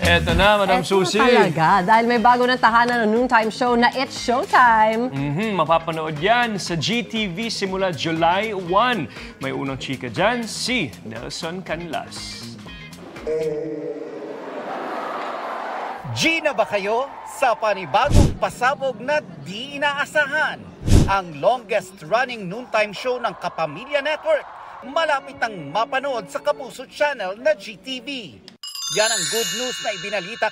Eto na, Madam Eto Susi. talaga, dahil may bago ng tahanan ng noontime show na It's Showtime. Mapapanood yan sa GTV simula July 1. May unang chika dyan, si Nelson Canlas. Gina ba kayo sa panibagong pasabog na di inaasahan? Ang longest-running noontime show ng Kapamilya Network malapit nang mapanood sa Kapuso Channel na GTV. Yan ang good news na ibinalita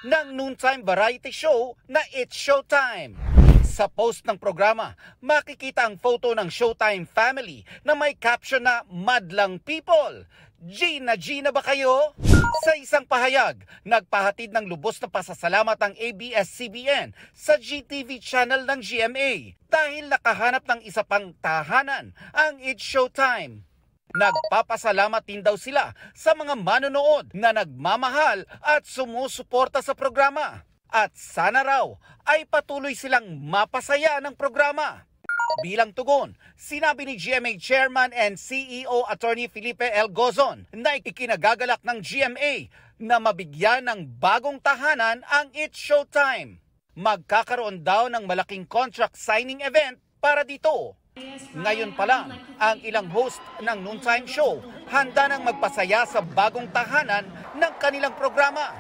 ng noontime variety show na It's Showtime. Sa post ng programa, makikita ang photo ng Showtime family na may caption na Madlang People. Gina ba kayo? Sa isang pahayag, nagpahatid ng lubos na pasasalamat ang ABS-CBN sa GTV channel ng GMA dahil nakahanap ng isa pang tahanan, ang It's Showtime. Nagpapasalamat din daw sila sa mga manonood na nagmamahal at sumusuporta sa programa. At sana raw ay patuloy silang mapasaya ng programa. Bilang tugon, sinabi ni GMA Chairman and CEO Attorney Felipe L. Gozon na ikinagagalak ng GMA na mabigyan ng bagong tahanan ang It's Showtime. Magkakaroon daw ng malaking contract signing event para dito. Ngayon pa lang, ang ilang host ng noontime show handa nang magpasaya sa bagong tahanan ng kanilang programa.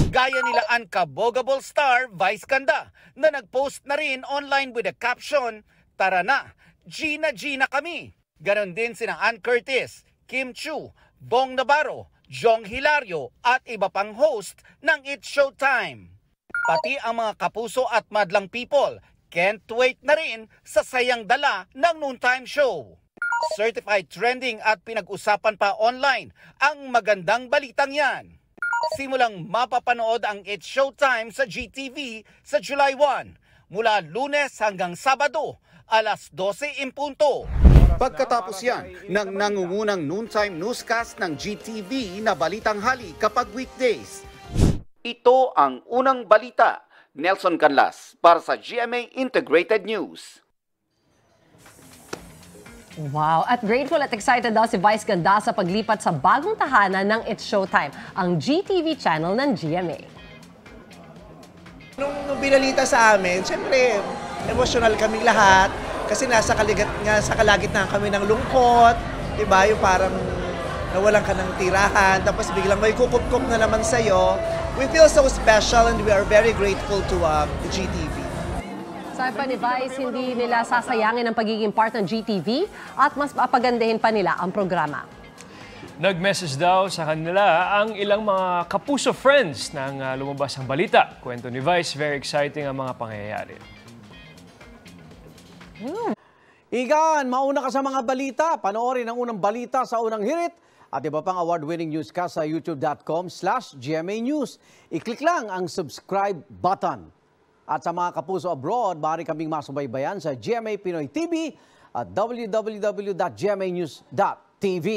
Gaya nila ang kabogable star Vice Ganda na nagpost na rin online with a caption, "Tara na, Gina kami." Ganon din sina Ann Curtis, Kim Chu, Bong Navarro, Jong Hilario at iba pang host ng It's Showtime. Pati ang mga kapuso at madlang people can't wait na rin sa sayang dala ng noontime show. Certified trending at pinag-usapan pa online ang magandang balitang yan. Simulang mapapanood ang It's Showtime sa GTV sa July 1 mula Lunes hanggang Sabado, alas 12 in punto. Pagkatapos yan ng nangungunang noontime newscast ng GTV na Balitang Hali kapag weekdays. Ito ang unang balita. Nelson Canlas para sa GMA Integrated News. Wow, at grateful at excited daw si Vice Ganda sa paglipat sa bagong tahanan ng It's Showtime, ang GTV channel ng GMA. Nung binalita sa amin, siyempre, emotional kaming lahat kasi sa kalagitnaan kami ng lungkot, diba? Yung parang nawalan ka ng tirahan, tapos biglang may kukup-kup na naman sa'yo. We feel so special and we are very grateful to the GTV. Sabi pa ni Vice, hindi nila sasayangin ang pagiging part ng GTV at mas papagandahin pa nila ang programa. Nag-message daw sa kanila ang ilang mga kapuso friends nang lumabas ang balita. Kwento ni Vice, very exciting ang mga pangyayari. Igan, mauna ka sa mga balita. Panoorin ang unang balita sa unang hirit at iba pang award-winning newscast sa youtube.com/GMA News. I-click lang ang subscribe button. At sa mga kapuso abroad, maaari kaming masubaybayan sa GMA Pinoy TV at www.gmanews.tv.